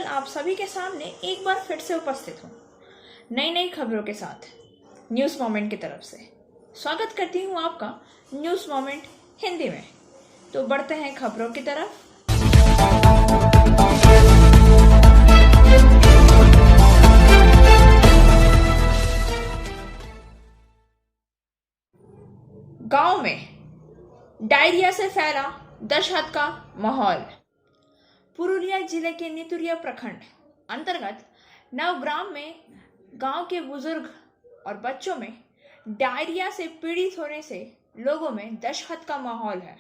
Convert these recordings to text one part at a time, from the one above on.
आप सभी के सामने एक बार फिर से उपस्थित हूँ नई नई खबरों के साथ न्यूज़ मोमेंट की तरफ से। स्वागत करती हूँ आपका न्यूज़ मोमेंट हिंदी में। तो बढ़ते हैं खबरों की तरफ। गांव में डायरिया से फैला दहशत का माहौल। पुरुलिया जिले के नितुरिया प्रखंड अंतर्गत नवग्राम में गांव के बुजुर्ग और बच्चों में डायरिया से पीड़ित होने से लोगों में दहशत का माहौल है।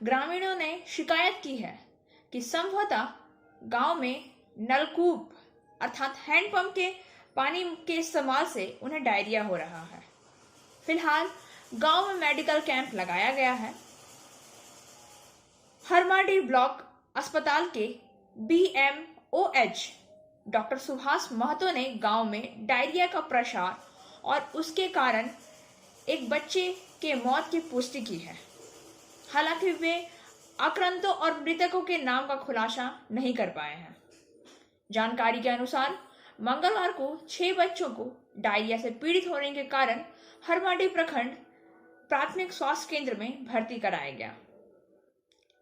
ग्रामीणों ने शिकायत की है कि संभवतः गांव में नलकूप अर्थात हैंडपंप के पानी के इस्तेमाल से उन्हें डायरिया हो रहा है। फिलहाल गांव में मेडिकल कैंप लगाया गया है। हरमाडी ब्लॉक अस्पताल के BMOH डॉक्टर सुभाष महतो ने गांव में डायरिया का प्रसार और उसके कारण एक बच्चे के मौत की पुष्टि की है। हालांकि वे आक्रांतों और मृतकों के नाम का खुलासा नहीं कर पाए हैं। जानकारी के अनुसार मंगलवार को 6 बच्चों को डायरिया से पीड़ित होने के कारण हरमाडी प्रखंड प्राथमिक स्वास्थ्य केंद्र में भर्ती कराया गया।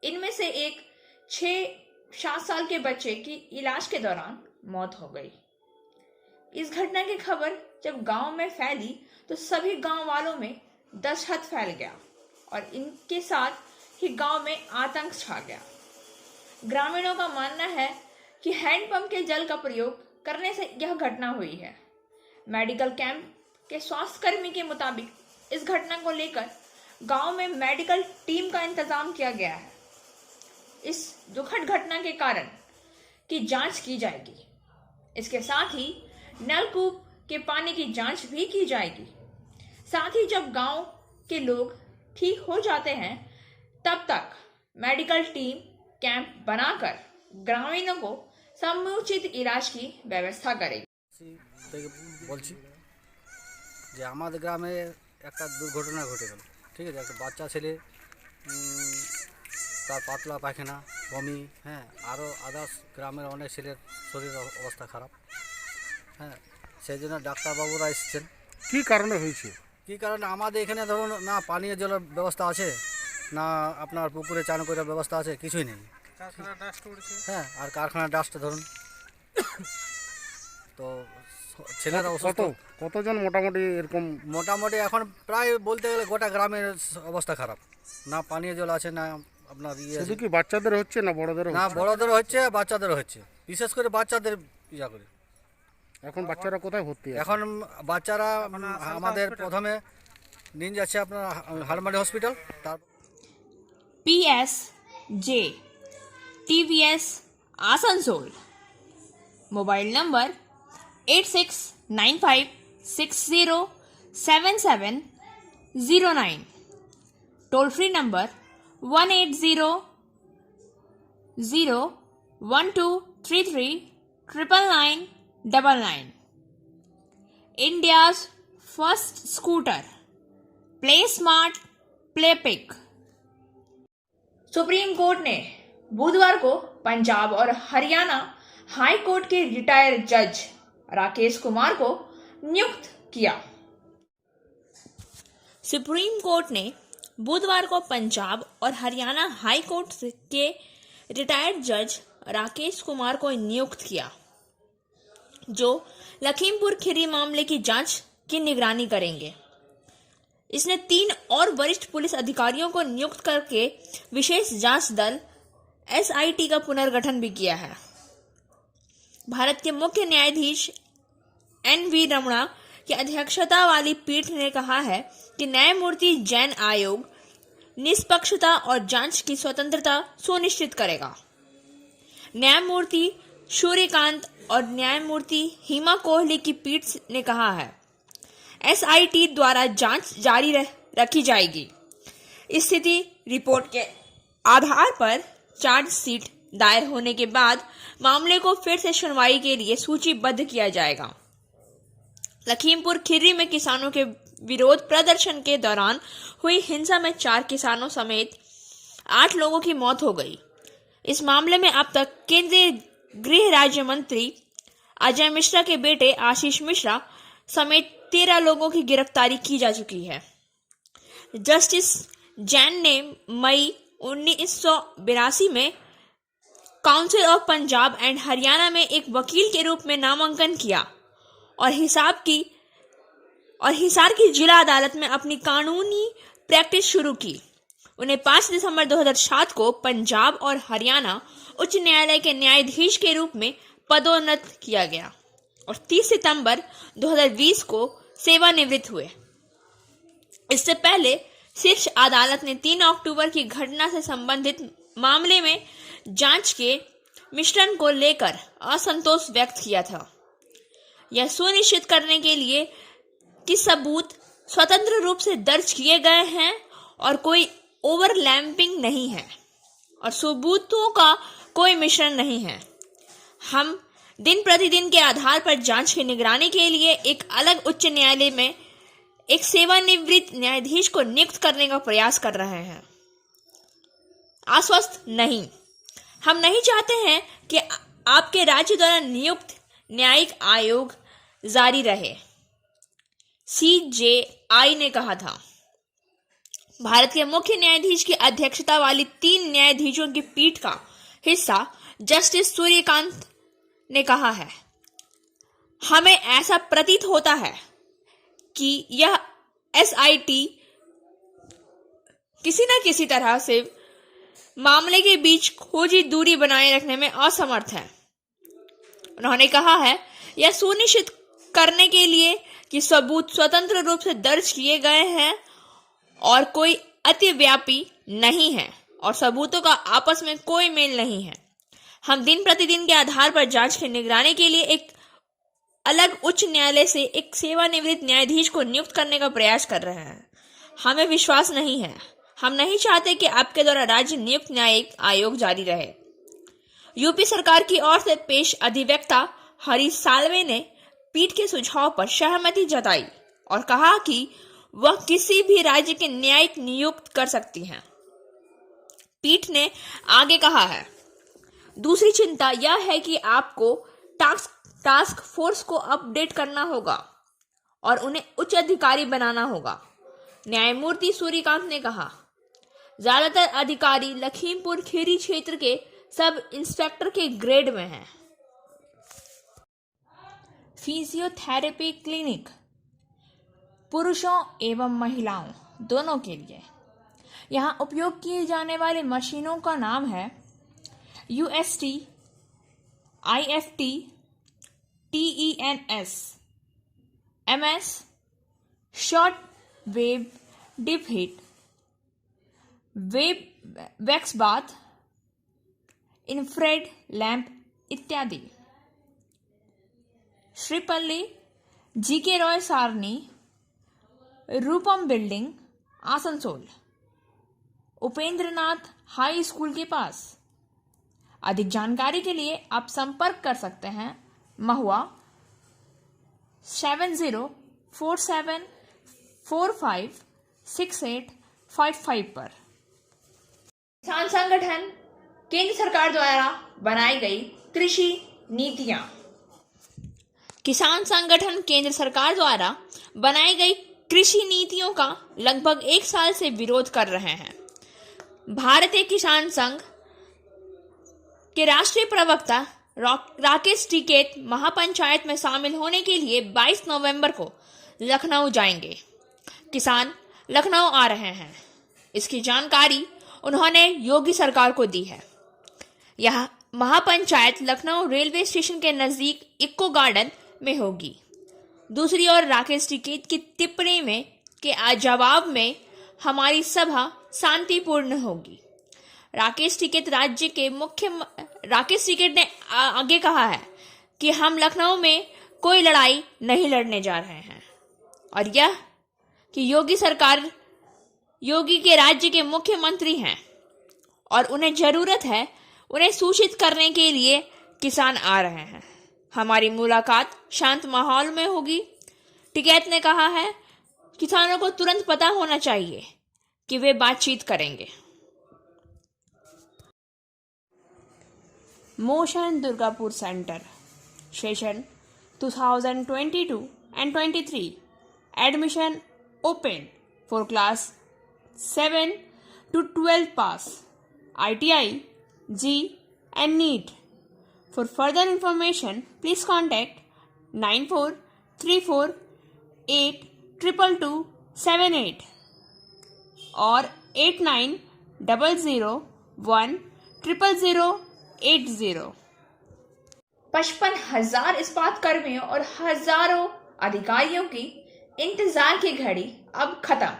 इनमें से एक 6-7 साल के बच्चे की इलाज के दौरान मौत हो गई। इस घटना की खबर जब गांव में फैली तो सभी गांव वालों में दहशत फैल गया और इनके साथ ही गांव में आतंक छा गया। ग्रामीणों का मानना है कि हैंडपंप के जल का प्रयोग करने से यह घटना हुई है। मेडिकल कैंप के स्वास्थ्यकर्मी के मुताबिक इस घटना को लेकर गांव में मेडिकल टीम का इंतजाम किया गया है। इस दुखद घटना के कारण की जांच की जाएगी। इसके साथ ही नलकूप के पानी की जांच भी की जाएगी। साथ ही जब गांव के लोग ठीक हो जाते हैं तब तक मेडिकल टीम कैंप बनाकर ग्रामीणों को समुचित इलाज की व्यवस्था करेगी। বলছি যে আমাদের গ্রামে একটা দুর্ঘটনা ঘটে গেল। ঠিক আছে, একটা বাচ্চা ছেলে তার পাতলা পায়খানা বমি, হ্যাঁ, আরও আদার্স গ্রামের অনেক ছেলের শরীর অবস্থা খারাপ। হ্যাঁ, সেই জন্য ডাক্তারবাবুরা এসেছেন। কী কারণে হয়েছে? কী কারণে আমাদের এখানে ধরুন না পানীয় জলের ব্যবস্থা আছে, না আপনার পুকুরে চান করার ব্যবস্থা আছে, কিছুই নেই। হ্যাঁ, আর কারখানার ডাস্ট ধরুন। তো ছেলেরা কতজন মোটামুটি এরকম? মোটামুটি এখন প্রায় বলতে গেলে গোটা গ্রামের অবস্থা খারাপ। না পানীয় জল আছে, না আপনার শুধু কি বাচ্চাদের হচ্ছে না বড়দেরও? না, বড়দেরও হচ্ছে, বাচ্চাদেরও হচ্ছে, বিশেষ করে বাচ্চাদের ইয়া করে। এখন বাচ্চারা কোথায় ভর্তি? এখন বাচ্চারা আমাদের প্রথমে নিয়ে যাচ্ছে আপনার হারমারি হসপিটাল। তার PSJ TVS Asansol. Mobile number 8695607709। Toll free number 1800123399999। India's first scooter play smart play pick. Supreme court ने बुधवार को पंजाब और हरियाणा हाई कोर्ट के रिटायर्ड जज राकेश कुमार को नियुक्त किया। सुप्रीम कोर्ट ने बुधवार को पंजाब और हरियाणा हाई कोर्ट के रिटायर्ड जज राकेश कुमार को नियुक्त किया, जो लखीमपुर खीरी मामले की जांच की निगरानी करेंगे। इसने 3 और वरिष्ठ पुलिस अधिकारियों को नियुक्त करके विशेष जांच दल SIT का पुनर्गठन भी किया है। भारत के मुख्य न्यायाधीश NV रमणा की अध्यक्षता वाली पीठ ने कहा है कि न्यायमूर्ति जैन आयोग निष्पक्षता और जांच की स्वतंत्रता सुनिश्चित करेगा। न्यायमूर्ति सूर्यकांत और न्यायमूर्ति हिमा कोहली की पीठ ने कहा है SIT द्वारा जांच जारी रखी जाएगी। स्थिति रिपोर्ट के आधार पर चार्जशीट दायर होने के बाद मामले को फिर से सुनवाई के लिए सूचीबद्ध किया जाएगा। लखीमपुर खीरी में किसानों के विरोध प्रदर्शन के दौरान हुई हिंसा में 4 किसानों समेत 8 लोगों की मौत हो गई। इस मामले में अब तक केंद्रीय गृह राज्य मंत्री अजय मिश्रा के बेटे आशीष मिश्रा समेत 13 लोगों की गिरफ्तारी की जा चुकी है। जस्टिस जैन ने मई 1982 में council of Punjab and Haryana में एक वकील के रूप में नामांकन किया और हिसार की जिला अदालत में अपनी कानूनी प्रैक्टिस शुरू की। उन्हें 5 दिसंबर 2007 को पंजाब और हरियाणा उच्च न्यायालय के न्यायाधीश के रूप में पदोन्नत किया गया और 30 सितंबर 2020 को सेवानिवृत्त हुए। इससे पहले शीर्ष अदालत ने 3 अक्टूबर की घटना से संबंधित मामले में जांच के मिश्रण को लेकर असंतोष व्यक्त किया था। यह सुनिश्चित करने के लिए कि सबूत स्वतंत्र रूप से दर्ज किए गए हैं और कोई ओवरलैपिंग नहीं है और सबूतों का कोई मिश्रण नहीं है, हम दिन प्रतिदिन के आधार पर जांच की निगरानी के लिए एक अलग उच्च न्यायालय में एक सेवानिवृत्त न्यायाधीश को नियुक्त करने का प्रयास कर रहे हैं। आश्वस्त नहीं, हम नहीं चाहते हैं कि आपके राज्य द्वारा नियुक्त न्यायिक आयोग जारी रहे, CJI ने कहा था। भारत के मुख्य न्यायाधीश की अध्यक्षता वाली 3 न्यायाधीशों की पीठ का हिस्सा जस्टिस सूर्यकांत ने कहा है, हमें ऐसा प्रतीत होता है कि यह SIT किसी न किसी तरह से मामले के बीच खोजी दूरी बनाए रखने में असमर्थ है। उन्होंने कहा है, यह सुनिश्चित करने के लिए कि सबूत स्वतंत्र रूप से दर्ज किए गए हैं और कोई अतिव्यापी नहीं है और सबूतों का आपस में कोई मेल नहीं है, हम दिन प्रतिदिन के आधार पर जांच की निगरानी के लिए एक अलग उच्च न्यायालय से एक सेवानिवृत्त न्यायाधीश को नियुक्त करने का प्रयास कर रहे हैं। हमें विश्वास नहीं है, हम नहीं चाहते कि आपके द्वारा राज्य नियुक्त न्यायिक आयोग जारी रहे। यूपी सरकार की ओर से पेश अधिवक्ता हरीश साल्वे ने पीठ के सुझाव पर सहमति जताई और कहा कि वह किसी भी राज्य के न्यायिक नियुक्त कर सकती हैं। पीठ ने आगे कहा है, दूसरी चिंता यह है कि आपको टास्क फोर्स को अपडेट करना होगा और उन्हें उच्च अधिकारी बनाना होगा। न्यायमूर्ति सूर्यकांत ने कहा, ज्यादातर अधिकारी लखीमपुर खीरी क्षेत्र के सब इंस्पेक्टर के ग्रेड में हैं। फिजियोथेरेपी क्लिनिक पुरुषों एवं महिलाओं दोनों के लिए। यहाँ उपयोग किए जाने वाले मशीनों का नाम है UST, IFT, TENS, MS, short wave dip heat, wax bath, infrared lamp इत्यादि। Sripally, GK Roy Sarani, Rupam building, Asansol, Upendranath high school के पास। अधिक जानकारी के लिए आप संपर्क कर सकते हैं महुआ 7047456855 पर। किसान संगठन केंद्र सरकार द्वारा बनाई गई कृषि नीतियां। किसान संगठन केंद्र सरकार द्वारा बनाई गई कृषि नीतियों का लगभग 1 साल से विरोध कर रहे हैं। भारतीय किसान संघ के राष्ट्रीय प्रवक्ता राकेश टिकैत महापंचायत में शामिल होने के लिए 22 नवंबर को लखनऊ जाएंगे। किसान लखनऊ आ रहे हैं, इसकी जानकारी उन्होंने योगी सरकार को दी है। यह महापंचायत लखनऊ रेलवे स्टेशन के नजदीक इको गार्डन में होगी। दूसरी ओर राकेश टिकैत की टिप्पणी में के जवाब में हमारी सभा शांतिपूर्ण होगी। राकेश टिकैत ने आगे कहा है कि हम लखनऊ में कोई लड़ाई नहीं लड़ने जा रहे हैं और यह कि योगी के राज्य के मुख्यमंत्री हैं और उन्हें जरूरत है उन्हें सूचित करने के लिए किसान आ रहे हैं। हमारी मुलाकात शांत माहौल में होगी। टिकैत ने कहा है, किसानों को तुरंत पता होना चाहिए कि वे बातचीत करेंगे। Motion Durgapur Center, session 2022 and 23. Admission open for class 7 to 12 pass, ITI, G and NEET. For further information, please contact 9434822278 or 8900100080. 55,000 इस्पात कर्मियों और हजारों अधिकारियों की इंतजार की घड़ी अब खत्म।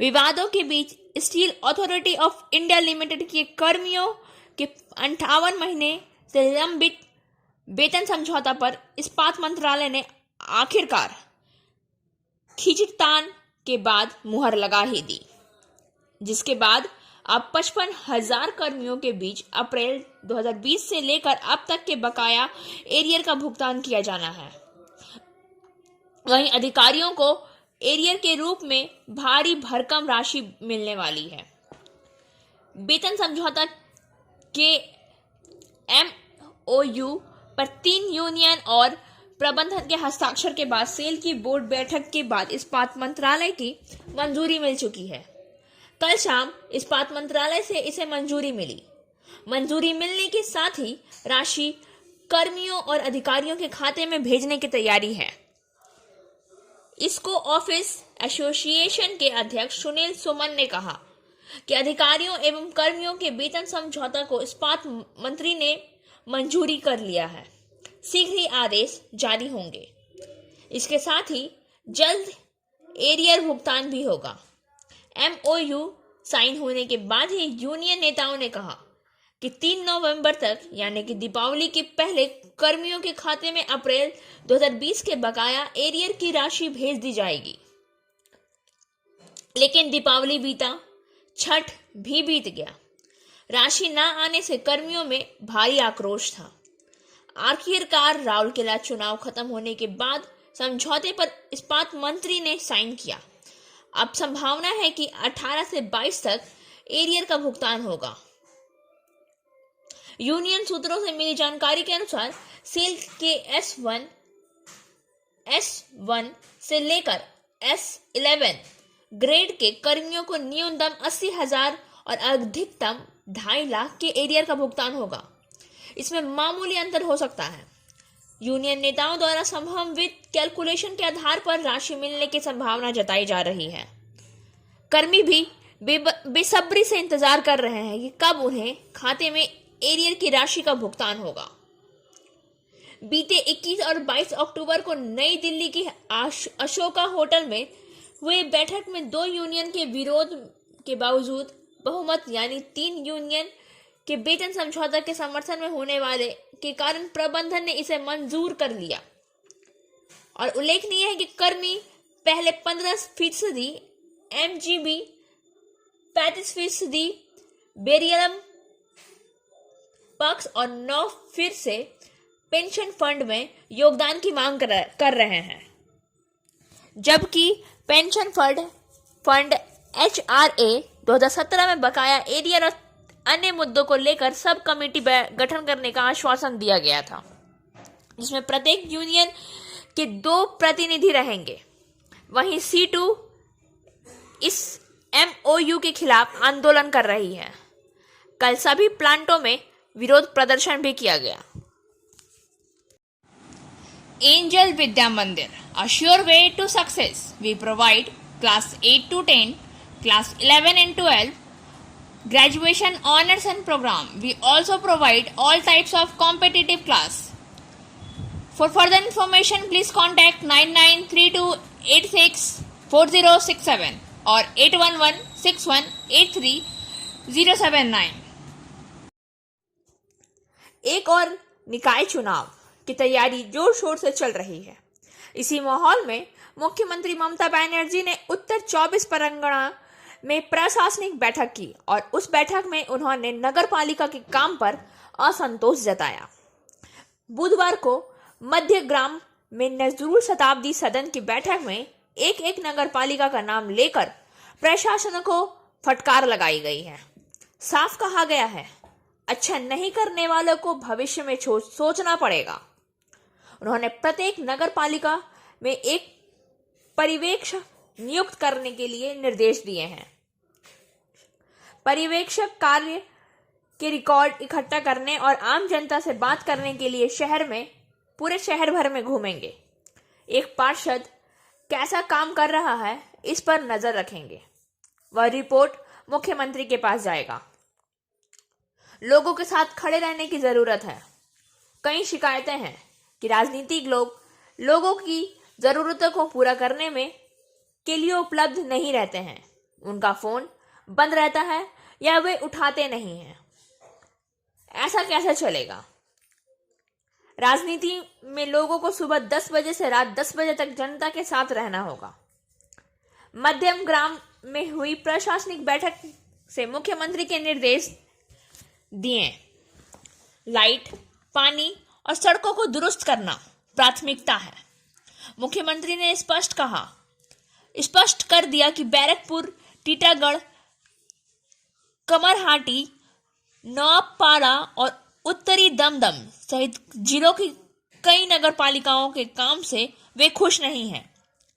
विवादों के बीच steel authority of India limited के कर्मियों के 58 महीने से लंबित वेतन समझौता पर इस्पात मंत्रालय ने आखिरकार खींचतान के बाद मुहर लगा ही दी, जिसके बाद अब 55,000 कर्मियों के बीच अप्रैल 2020 से लेकर अब तक के बकाया एरियर का भुगतान किया जाना है। वहीं अधिकारियों को एरियर के रूप में भारी भरकम राशि मिलने वाली है। वेतन समझौता के MOU पर 3 यूनियन और प्रबंधन के हस्ताक्षर के बाद सेल की बोर्ड बैठक के बाद इस्पात मंत्रालय की मंजूरी मिल चुकी है। कल शाम इस्पात मंत्रालय से इसे मंजूरी मिली। मंजूरी मिलने के साथ ही राशि कर्मियों और अधिकारियों के खाते में भेजने की तैयारी है। इसको ऑफिस एसोसिएशन के अध्यक्ष सुनील सुमन ने कहा कि अधिकारियों एवं कर्मियों के वेतन समझौता को इस्पात मंत्री ने मंजूरी कर लिया है। शीघ्र ही आदेश जारी होंगे। इसके साथ ही जल्द एरियर भुगतान भी होगा। MOU साइन होने के बाद ही यूनियन नेताओं ने कहा कि 3 नवंबर तक यानी कि दीपावली के पहले कर्मियों के खाते में अप्रैल 2020 के बकाया एरियर की राशि भेज दी जाएगी। लेकिन दीपावली बीता, छठ भी बीत गया। राशि न आने से कर्मियों में भारी आक्रोश था। आखिरकार राउरकेला चुनाव खत्म होने के बाद समझौते पर इस्पात मंत्री ने साइन किया। अब संभावना है कि 18 से 22 तक एरियर का भुगतान होगा। यूनियन सूत्रों से मिली जानकारी के अनुसार सेल के S1 से लेकर S11 ग्रेड के कर्मियों को न्यूनतम 80,000 और अधिकतम 2.5 लाख के एरियर का भुगतान होगा। इसमें मामूली अंतर हो सकता है। यूनियन नेताओं द्वारा संभावित कैलकुलेशन के आधार पर राशि मिलने की संभावना जताई जा रही है। कर्मी भी बेसब्री से इंतजार कर रहे हैं कि कब उन्हें खाते में एरियर की राशि का भुगतान होगा। बीते 21 और 22 अक्टूबर को नई दिल्ली की अशोका होटल में हुए बैठक में 2 यूनियन के विरोध के बावजूद बहुमत यानी 3 यूनियन के वेतन समझौता के समर्थन में होने वाले के कारण प्रबंधन ने इसे मंजूर कर लिया। और उल्लेखनीय है कि कर्मी पहले 15% MGB, 35% बेरियम पक्ष और 9 फिर से पेंशन फंड में योगदान की मांग कर रहे हैं, जबकि पेंशन फंड HRA 2017 में बकाया एरियर और अन्य मुद्दों को लेकर सब कमेटी गठन करने का आश्वासन दिया गया था, जिसमें प्रत्येक यूनियन के 2 प्रतिनिधि रहेंगे। वहीं C2 इस MOU के खिलाफ आंदोलन कर रही है। कल सभी प्लांटों में विरोध प्रदर्शन भी किया गया। एंजल विद्या मंदिर, a sure way to success. We provide class 8 to 10, class 11 and 12, graduation honors and program. We also provide all types of competitive class. For further information, please contact 9932864067 or 8116183079. एक और निकाय चुनाव की तैयारी जोर शोर से चल रही है। इसी माहौल में मुख्यमंत्री ममता बनर्जी ने उत्तर 24 परगना में प्रशासनिक बैठक की और उस बैठक में उन्होंने नगर पालिका के काम पर असंतोष जताया। बुधवार को मध्य ग्राम में नजरुल शताब्दी सदन की बैठक में एक नगर पालिका का नाम लेकर प्रशासन को फटकार लगाई गई है। साफ कहा गया है, अच्छा नहीं करने वालों को भविष्य में सोचना पड़ेगा। उन्होंने प्रत्येक नगर पालिका में एक पर्यवेक्षक नियुक्त करने के लिए निर्देश दिए हैं। पर्यवेक्षक कार्य के रिकॉर्ड इकट्ठा करने और आम जनता से बात करने के लिए पूरे शहर भर में घूमेंगे। एक पार्षद कैसा काम कर रहा है इस पर नजर रखेंगे। वह रिपोर्ट मुख्यमंत्री के पास जाएगा। लोगों के साथ खड़े रहने की जरूरत है। कई शिकायतें हैं कि राजनीतिक लोगों की जरूरतों को पूरा करने के लिए उपलब्ध नहीं रहते हैं। उनका फोन बंद रहता है या वे उठाते नहीं हैं। ऐसा कैसे चलेगा? राजनीति में लोगों को सुबह 10 बजे से रात 10 बजे तक जनता के साथ रहना होगा। मध्यम ग्राम में हुई प्रशासनिक बैठक से मुख्यमंत्री के निर्देश दिए। लाइट, पानी और सड़कों को दुरुस्त करना प्राथमिकता है। मुख्यमंत्री ने स्पष्ट कर दिया कि बैरकपुर, टीटागढ़, कमरहाटी, नौपाड़ा और उत्तरी दमदम सहित जिलों की कई नगर पालिकाओं के काम से वे खुश नहीं हैं।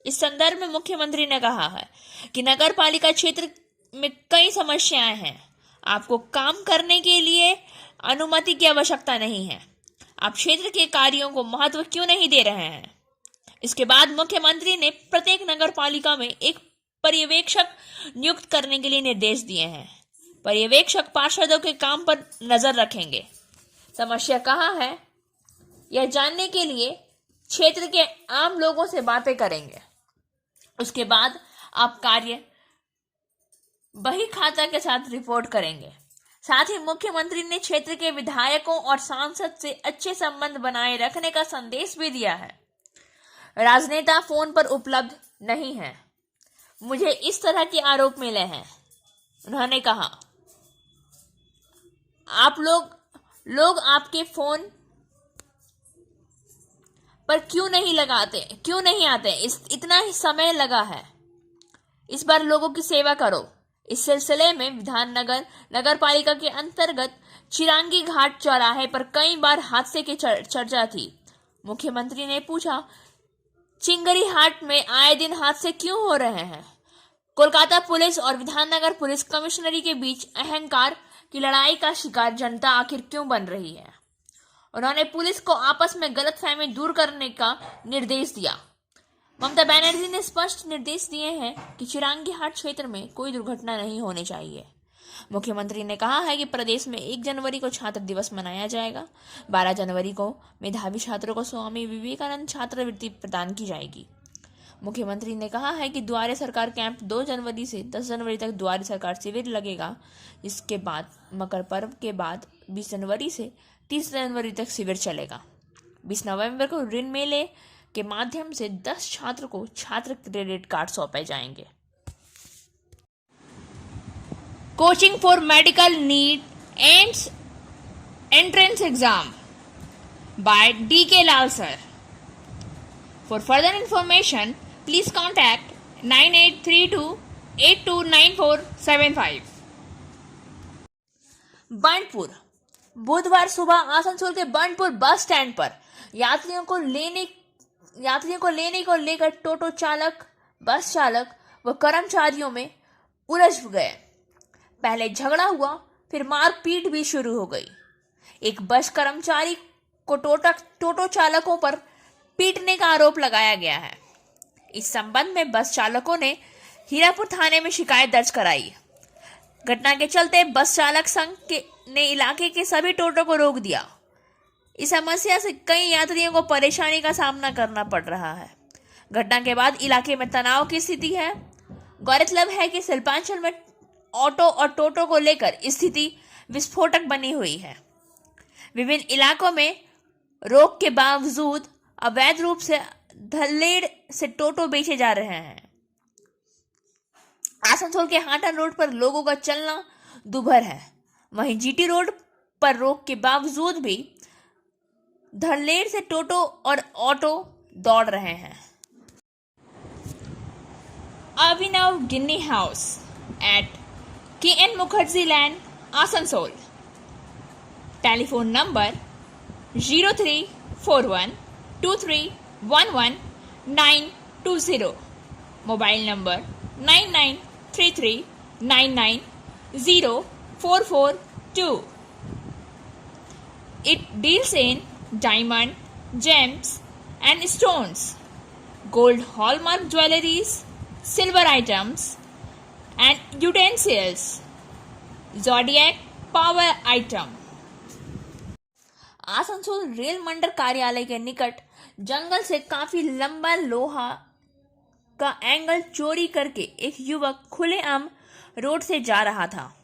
इस संदर्भ में मुख्यमंत्री ने कहा है कि नगर पालिका क्षेत्र में कई समस्याएं हैं। आपको काम करने के लिए अनुमति की आवश्यकता नहीं है। आप क्षेत्र के कार्यों को महत्व क्यों नहीं दे रहे हैं? इसके बाद मुख्यमंत्री ने प्रत्येक नगर पालिका में एक पर्यवेक्षक नियुक्त करने के लिए निर्देश दिए हैं। पर्यवेक्षक पार्षदों के काम पर नजर रखेंगे। समस्या कहाँ है यह जानने के लिए क्षेत्र के आम लोगों से बातें करेंगे। उसके बाद आप कार्य बही खाता के साथ रिपोर्ट करेंगे। साथ ही मुख्यमंत्री ने क्षेत्र के विधायकों और सांसद से अच्छे संबंध बनाए रखने का संदेश भी दिया है। राजनेता फोन पर उपलब्ध नहीं है। मुझे इस तरह के आरोप मिले हैं। उन्होंने कहा, आप लोग आपके फोन पर क्यों नहीं आते? इतना ही समय लगा है। इस बार लोगों की सेवा करो। इस सिलसिले में विधाननगर नगर पालिका के अंतर्गत चिरांगी घाट चौराहे पर कई बार हादसे की चर्चा थी। मुख्यमंत्री ने पूछा, चिंगरी हाट में आए दिन हादसे क्यों हो रहे हैं? कोलकाता पुलिस और विधाननगर पुलिस कमिश्नरी के बीच अहंकार की लड़ाई का शिकार जनता आखिर क्यों बन रही है? उन्होंने पुलिस को आपस में गलतफहमी दूर करने का निर्देश दिया। ममता बनर्जी ने स्पष्ट निर्देश दिए हैं कि चिरांगी हाट क्षेत्र में कोई दुर्घटना नहीं होनी चाहिए। मुख्यमंत्री ने कहा है कि प्रदेश में 1 जनवरी को छात्र दिवस मनाया जाएगा। 12 जनवरी को मेधावी छात्रों को स्वामी विवेकानंद छात्रवृत्ति प्रदान की जाएगी। मुख्यमंत्री ने कहा है कि द्वारे सरकार कैंप 2 जनवरी से 10 जनवरी तक द्वारे सरकार शिविर लगेगा। इसके बाद मकर पर्व के बाद 20 जनवरी से 30 जनवरी तक शिविर चलेगा। 20 नवंबर को ऋण मेले के माध्यम से 10 छात्र को छात्र क्रेडिट कार्ड सौंपे जाएंगे। Coaching for medical NEET ends entrance exam by D.K. Lal sir. For further information, please contact 9832829475. Bandpur. बुधवार सुबह आसनसोल के बंडपुर बस स्टैंड पर यात्रियों को लेने को लेकर टोटो चालक, बस चालक व कर्मचारियों में उलझ गए। पहले झगड़ा हुआ, फिर मारपीट भी शुरू हो गई। एक बस कर्मचारी को टोटो चालकों पर पीटने का आरोप लगाया गया है। इस संबंध में बस चालकों ने हीरापुर थाने में शिकायत दर्ज कराई। घटना के चलते बस चालक संघ ने इलाके के सभी टोटो को रोक दिया। इस समस्या से कई यात्रियों को परेशानी का सामना करना पड़ रहा है। घटना के बाद इलाके में तनाव की स्थिति है। गौरतलब है कि शिल्पांचल में ऑटो और टोटो को लेकर स्थिति विस्फोटक बनी हुई है। विभिन्न इलाकों में रोक के बावजूद अवैध रूप से धल्लेड़ से टोटो बेचे जा रहे हैं। आसनसोल के हाटन रोड पर लोगों का चलना दुभर है। वहीं GT रोड पर रोक के बावजूद भी धल्लेड़ से टोटो और ऑटो दौड़ रहे हैं। Abhinav Ginni house at KN Mukherjee Lane, Asansol. Telephone number 03412311 mobile number 9933990442. It deals in diamond, gems and stones, gold hallmark jewelries, silver items and utensils, zodiac power item. Asansol rail मंडल कार्यालय के निकट जंगल से काफी लंबा लोहा का एंगल चोरी करके एक युवक खुलेआम रोड से जा रहा था।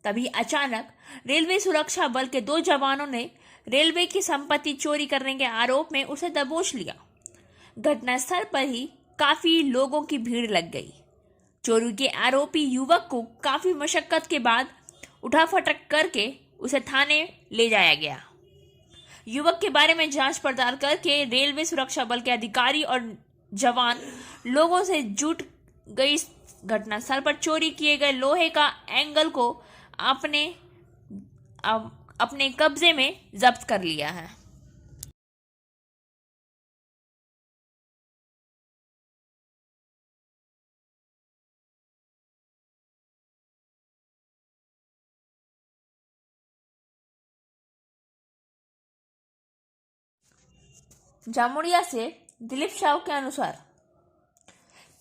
तभी अचानक रेलवे सुरक्षा बल के 2 जवानों ने रेलवे की संपत्ति चोरी करने के आरोप में उसे दबोच लिया। घटनास्थल पर ही काफी लोगों की भीड़ लग गई। चोरी के आरोपी युवक को काफी मशक्कत के बाद उठाफटक करके उसे थाने ले जाया गया। युवक के बारे में जांच पड़ताल करके रेलवे सुरक्षा बल के अधिकारी और जवान लोगों से जुट गई घटनास्थल पर चोरी किए गए लोहे का एंगल को अपने कब्जे में जब्त कर लिया है। जामुड़िया से दिलीप साहू के अनुसार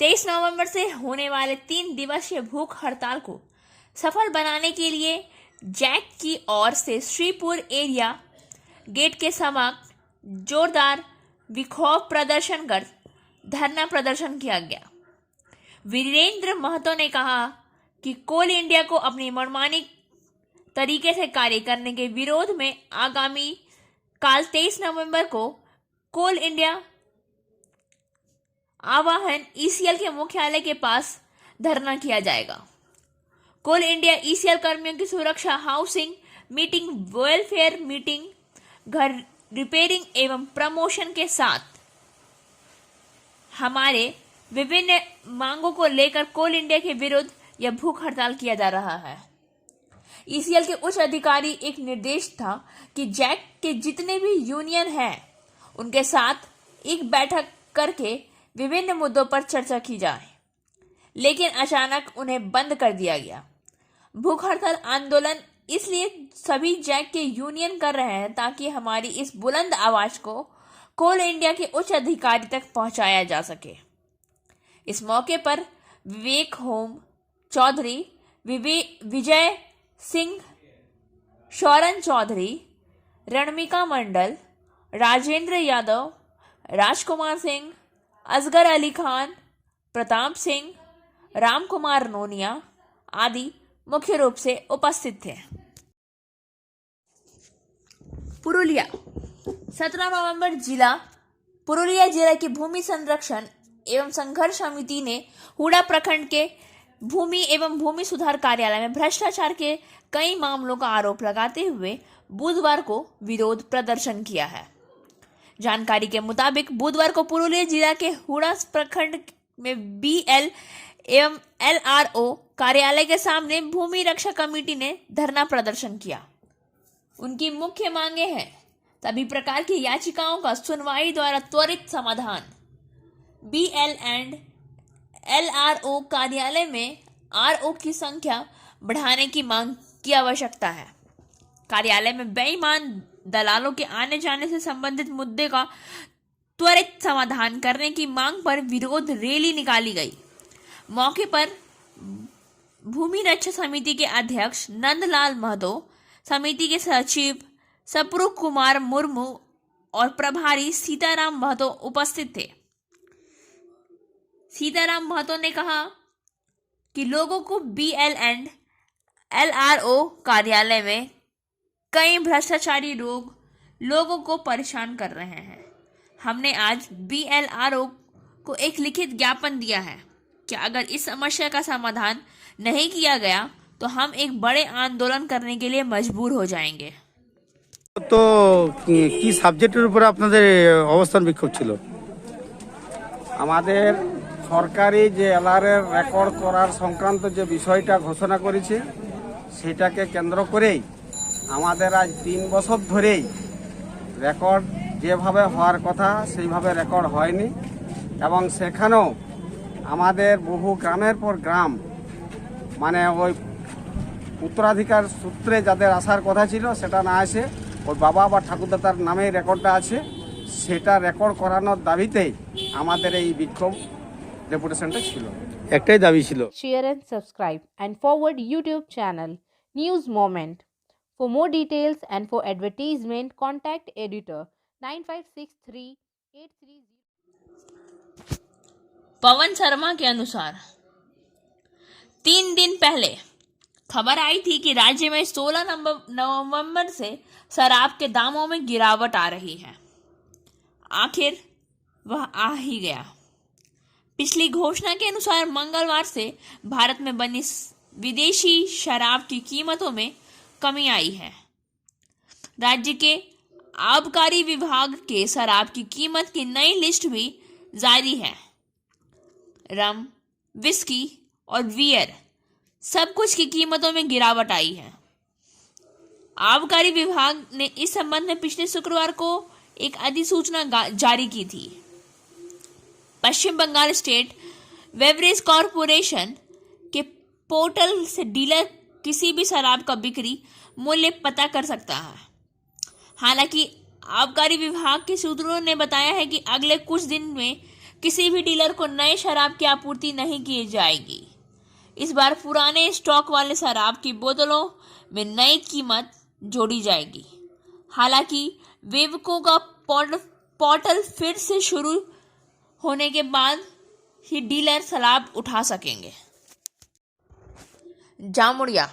23 नवंबर से होने वाले 3 दिवसीय भूख हड़ताल को सफल बनाने के लिए जैक की ओर से श्रीपुर एरिया गेट के समक्ष जोरदार विक्षोभ प्रदर्शन कर धरना प्रदर्शन किया गया। वीरेंद्र महतो ने कहा कि कोल इंडिया को अपनी मनमानी तरीके से कार्य करने के विरोध में आगामी काल 23 नवंबर को कोल इंडिया आवाहन ईसीएल के मुख्यालय के पास धरना किया जाएगा। कोल इंडिया ईसीएल कर्मियों की सुरक्षा, हाउसिंग, मीटिंग, वेलफेयर मीटिंग, घर रिपेयरिंग एवं प्रमोशन के साथ हमारे विभिन्न मांगों को लेकर कोल इंडिया के विरुद्ध यह भूख हड़ताल किया जा रहा है। ईसीएल के उच्च अधिकारी एक निर्देश था कि जैक के जितने भी यूनियन हैं उनके साथ एक बैठक करके विभिन्न मुद्दों पर चर्चा की जाए, लेकिन अचानक उन्हें बंद कर दिया गया। भूख हड़ताल आंदोलन इसलिए सभी जैक के यूनियन कर रहे हैं ताकि हमारी इस बुलंद आवाज को कोल इंडिया के उच्च अधिकारी तक पहुंचाया जा सके। इस मौके पर विवेक होम चौधरी, विजय सिंह, शौरन चौधरी, रणमिका मंडल, राजेंद्र यादव, राजकुमार सिंह, असगर अली खान, प्रताप सिंह, रामकुमार नोनिया आदि मुख्य रूप से उपस्थित थे। पुरुलिया 17 नवंबर पुरुलिया जिला की भूमि संरक्षण एवं संघर्ष समिति ने हुड़ा प्रखंड के भूमि एवं भूमि सुधार कार्यालय में भ्रष्टाचार के कई मामलों का आरोप लगाते हुए बुधवार को विरोध प्रदर्शन किया है। जानकारी के मुताबिक बुधवार को पुरुलिया जिला के हुड़ा प्रखंड में बीएल एवं एलआरओ कार्यालय के सामने भूमि रक्षा कमेटी ने धरना प्रदर्शन किया। उनकी मुख्य मांगे हैं सभी प्रकार की याचिकाओं का सुनवाई द्वारा त्वरित समाधान, बीएल एंड एलआरओ कार्यालय में आरओ की संख्या बढ़ाने की मांग की आवश्यकता है। कार्यालय में बेईमान दलालों के आने जाने से संबंधित मुद्दे का त्वरित समाधान करने की मांग पर विरोध रैली निकाली गई। मौके पर भूमि रक्षा समिति के अध्यक्ष नंदलाल महतो, समिति के सचिव सप्रू कुमार मुर्मू और प्रभारी सीताराम महतो उपस्थित थे। सीताराम महतो ने कहा कि लोगों को बीएल एंड एलआरओ कार्यालय में कई भ्रष्टाचारी लोगों को परेशान कर रहे हैं। हमने आज बीएलआरओ को एक लिखित ज्ञापन दिया है कि अगर इस समस्या का समाधान नहीं किया गया तो हम एक बड़े आंदोलन करने के लिए मजबूर हो जाएंगे। তো কি সাবজেক্টের উপরে আপনাদের অবস্থান বিক্ষোভ ছিল? আমাদের সরকারি যে এলআরএর রেকর্ড করার সংক্রান্ত যে বিষয়টা ঘোষণা করেছে সেটাকে কেন্দ্র করেই আমাদের আজ 3 বছর ধরেই রেকর্ড যেভাবে হওয়ার কথা সেইভাবে রেকর্ড হয়নি, এবং সেখানেও আমাদের বহু গ্রামের পর গ্রাম মানে ওই উত্তরাধিকার সূত্রে যাদের আসার কথা ছিল সেটা না আসে ওর বাবা বা ঠাকুরদাতার নামেই রেকর্ডটা আছে, সেটা রেকর্ড করানোর দাবিতেই আমাদের এই বিক্ষোভ ডেপুটেশনটা ছিল। একটাই দাবি ছিল। Share and subscribe and forward YouTube channel News Moment. For more details and for advertisement, contact editor 956383. Pawan Sharma के अनुसार 3 दिन पहले खबर आई थी कि राज्य में 16 नवंबर से शराब के दामों में गिरावट आ रही है। आखिर वह आ ही गया। पिछली घोषणा के अनुसार मंगलवार से भारत में बनी विदेशी शराब की कीमतों में कमी आई है। राज्य के आबकारी विभाग के शराब की कीमत की नई लिस्ट भी जारी है। रम, विस्की और बियर सब कुछ की कीमतों में गिरावट आई है। आबकारी विभाग ने इस संबंध में पिछले शुक्रवार को एक अधिसूचना जारी की थी। पश्चिम बंगाल स्टेट बेवरेज कॉरपोरेशन के पोर्टल से डीलर किसी भी शराब का बिक्री मूल्य पता कर सकता है। हालांकि आबकारी विभाग के सूत्रों ने बताया है कि अगले कुछ दिन में किसी भी डीलर को नए शराब की आपूर्ति नहीं की जाएगी। इस बार पुराने स्टॉक वाले शराब की बोतलों में नई कीमत जोड़ी जाएगी। हालांकि वेबको का पोर्टल फिर से शुरू होने के बाद ही डीलर शराब उठा सकेंगे। जामुड़िया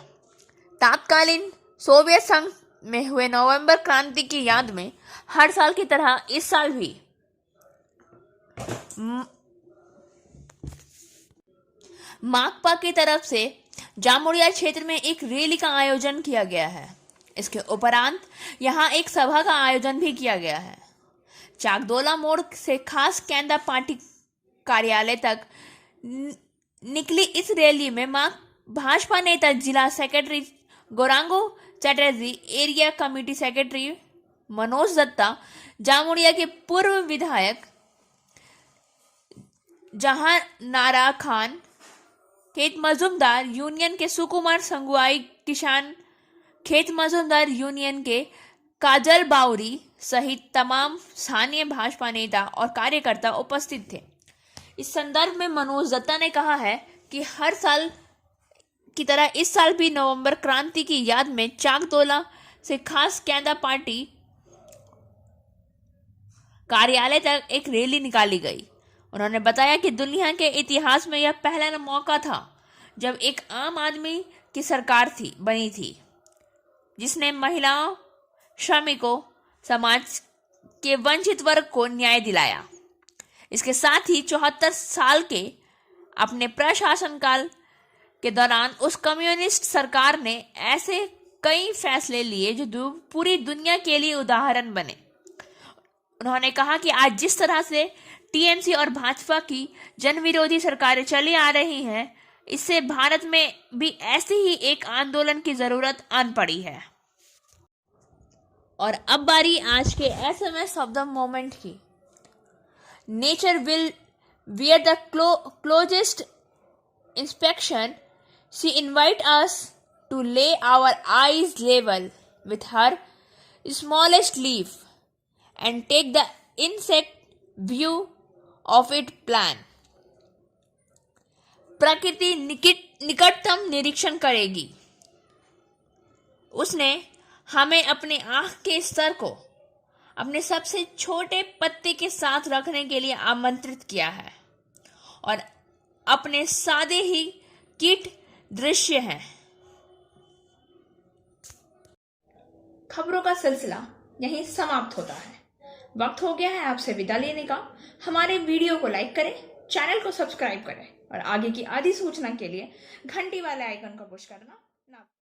तत्कालीन सोवियत संघ में हुए नवंबर क्रांति की याद में हर साल की तरह इस साल भी माकपा की तरफ से जामुड़िया क्षेत्र में एक रैली का आयोजन किया गया है। इसके उपरांत यहां एक सभा का आयोजन भी किया गया है। चाकदोला मोड़ से खास केंद्र पार्टी कार्यालय तक निकली इस रैली में भाजपा नेता जिला secretary Gouranga Chatterjee, area committee secretary Manoj Dutta, Jamuria के पूर्व विधायक जहां नारा खान, खेत मजदूर यूनियन के सुकुमार संगुआई, किसान खेत मजदूर यूनियन के काजल बाउरी सहित तमाम स्थानीय भाजपा नेता और कार्यकर्ता उपस्थित थे। इस संदर्भ में मनोज दत्ता ने कहा है कि हर साल की तरह इस साल भी नवंबर क्रांति की याद में चाकदोला से खास केंद्र पार्टी कार्यालय तक एक रैली निकाली गई। उन्होंने बताया कि दुनिया के इतिहास में यह पहला मौका था जब एक आम आदमी की सरकार बनी थी जिसने महिलाओं, श्रमिकों, समाज के वंचित वर्ग को न्याय दिलाया। इसके साथ ही 74 साल के अपने प्रशासन काल के दौरान उस कम्युनिस्ट सरकार ने ऐसे कई फैसले लिए जो पूरी दुनिया के लिए उदाहरण बने। उन्होंने कहा कि आज जिस तरह से टीएमसी और भाजपा की जन विरोधी सरकारें चली आ रही हैं, इससे भारत में भी ऐसे ही एक आंदोलन की जरूरत आन पड़ी है। और अब बारी आज के SMS ऑफ द मोमेंट की। Nature will wear the closest inspection, she invite us to lay our eyes level with her smallest leaf and take the insect view of it plan. प्रकृति निकटतम निरीक्षण करेगी। उसने हमें अपने आँख के स्तर को अपने सबसे छोटे पत्ते के साथ रखने के लिए आमंत्रित किया है और अपने सादे ही कीट दृश्य हैं। खबरों का सिलसिला यहीं समाप्त होता है। वक्त हो गया है आपसे विदा लेने का। हमारे वीडियो को लाइक करें, चैनल को सब्सक्राइब करें और आगे की आधी सूचना के लिए घंटी वाले आइकन को पुश करना ना